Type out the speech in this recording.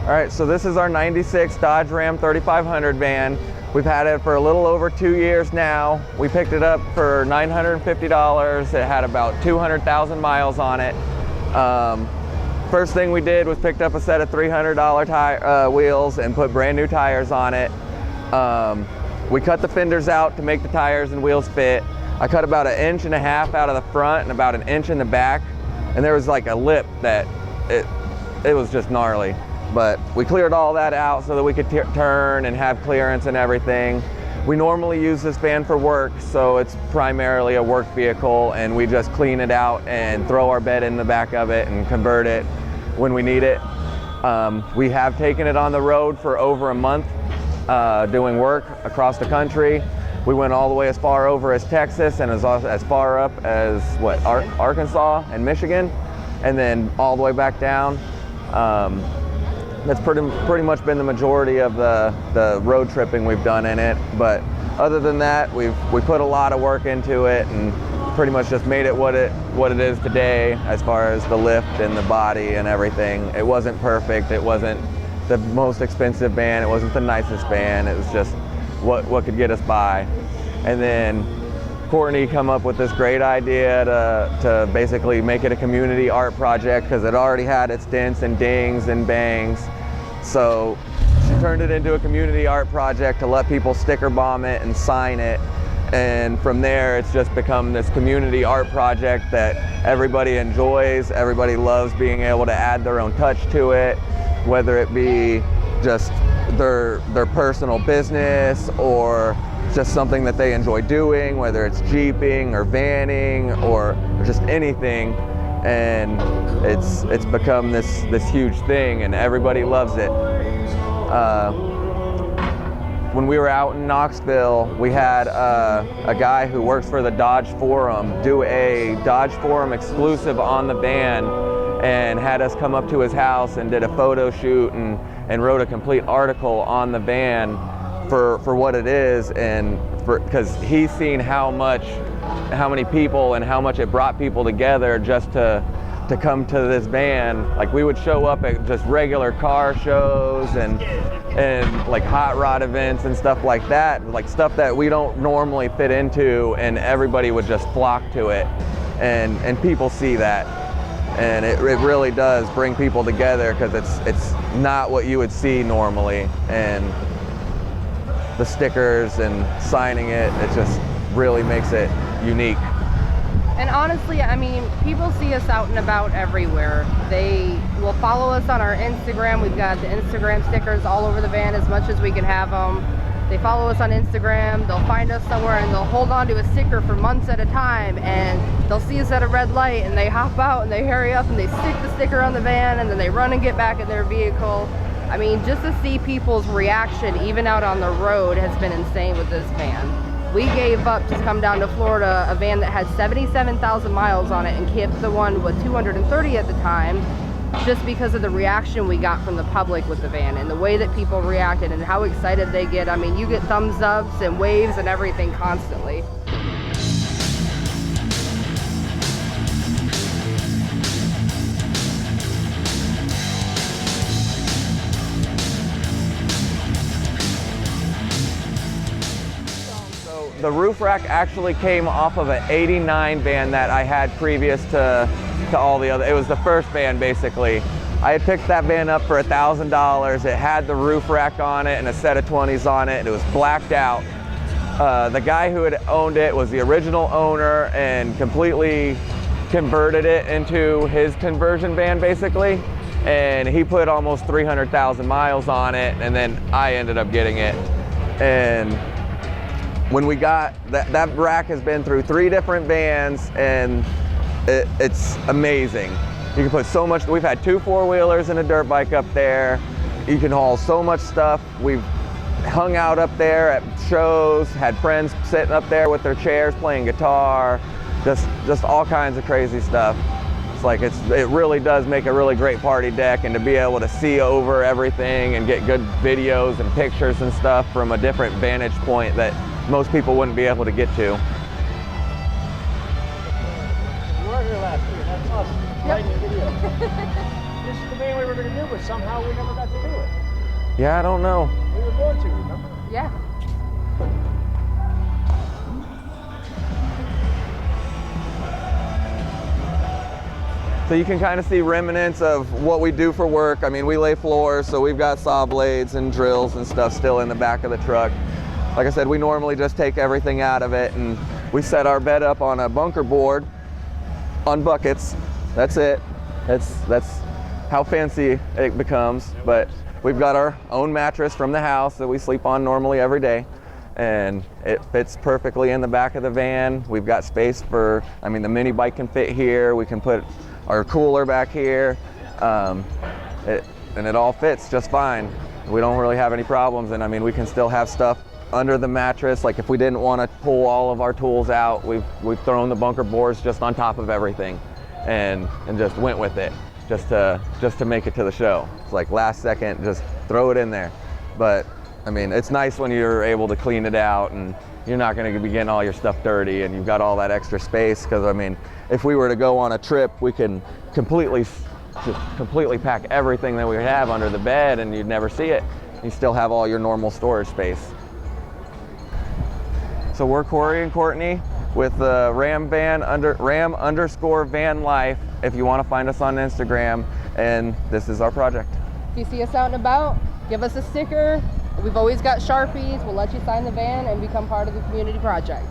All right, so this is our 96 Dodge Ram 3500 van. We've had it for a little over 2 years now. We picked it up for $950. It had about 200,000 miles on it. First thing we did was picked up a set of $300 wheels and put brand new tires on it. We cut the fenders out to make the tires and wheels fit. I cut about 1.5 inches out of the front and about 1 inch in the back. And there was like a lip that it was just gnarly. But we cleared all that out so that we could turn and have clearance and everything. We normally use this van for work, so it's primarily a work vehicle, and we just clean it out and throw our bed in the back of it and convert it when we need it. We have taken it on the road for over a month doing work across the country. We went all the way as far over as Texas and as far up as what, Arkansas and Michigan, and then all the way back down. That's pretty much been the majority of the road tripping we've done in it. But other than that, we put a lot of work into it and pretty much just made it what it is today as far as the lift and the body and everything. It wasn't perfect. It wasn't the most expensive van. It wasn't the nicest van. It was just what could get us by. And then Cortney come up with this great idea to basically make it a community art project because it already had its dents and dings and bangs. So she turned it into a community art project to let people sticker bomb it and sign it. And from there, it's just become this community art project that everybody enjoys. Everybody loves being able to add their own touch to it, whether it be just their personal business or just something that they enjoy doing, whether it's jeeping or vanning or just anything. And it's become this huge thing, and everybody loves it. When we were out in Knoxville, we had a guy who works for the Dodge Forum do a Dodge Forum exclusive on the van, and had us come up to his house and did a photo shoot and wrote a complete article on the van for what it is, and because he's seen how many people and how much it brought people together just to come to this van. Like, we would show up at just regular car shows and like hot rod events and stuff like that, like stuff that we don't normally fit into, and everybody would just flock to it, and people see that. And it really does bring people together because it's not what you would see normally. And the stickers and signing it just really makes it unique. And honestly, I mean, people see us out and about everywhere. They will follow us on our Instagram. We've got the Instagram stickers all over the van as much as we can have them. They follow us on Instagram. They'll find us somewhere and they'll hold on to a sticker for months at a time, and they'll see us at a red light and they hop out and they hurry up and they stick the sticker on the van, and then they run and get back in their vehicle. I mean, just to see people's reaction even out on the road has been insane with this van. We gave up to come down to Florida a van that had 77,000 miles on it and kept the one with 230 at the time, just because of the reaction we got from the public with the van and the way that people reacted and how excited they get. I mean, you get thumbs ups and waves and everything constantly. The roof rack actually came off of an '89 van that I had previous to all the other. It was the first van, basically. I had picked that van up for $1,000. It had the roof rack on it and a set of 20s on it, and it was blacked out. The guy who had owned it was the original owner and completely converted it into his conversion van, basically. And he put almost 300,000 miles on it, and then I ended up getting it. And when we got that rack has been through 3 different vans, and it's amazing. You can put so much. We've had 2 4-wheelers and a dirt bike up there. You can haul so much stuff. We've hung out up there at shows, had friends sitting up there with their chairs playing guitar, just all kinds of crazy stuff. It's like it really does make a really great party deck, and to be able to see over everything and get good videos and pictures and stuff from a different vantage point that most people wouldn't be able to get to. You were here last year. That's awesome. Yep. Right in your video. is the van we were going to do, but somehow we never got to do it. Yeah, I don't know. We were going to, remember? Yeah. So you can kind of see remnants of what we do for work. I mean, we lay floors, so we've got saw blades and drills and stuff still in the back of the truck. Like I said, we normally just take everything out of it and we set our bed up on a bunker board on buckets. That's it. That's how fancy it becomes. But we've got our own mattress from the house that we sleep on normally every day. And it fits perfectly in the back of the van. We've got space for, I mean, the mini bike can fit here. We can put our cooler back here. And it all fits just fine. We don't really have any problems. And I mean, we can still have stuff under the mattress. Like if we didn't want to pull all of our tools out, we've thrown the bunker boards just on top of everything and just went with it just to make it to the show. It's like last second, just throw it in there. But I mean, it's nice when you're able to clean it out and you're not going to be getting all your stuff dirty and you've got all that extra space. Because I mean, if we were to go on a trip, we can completely pack everything that we have under the bed and you'd never see it. You still have all your normal storage space. So we're Corey and Courtney with Ram_van life. If you want to find us on Instagram, and this is our project. If you see us out and about, give us a sticker. We've always got Sharpies. We'll let you sign the van and become part of the community project.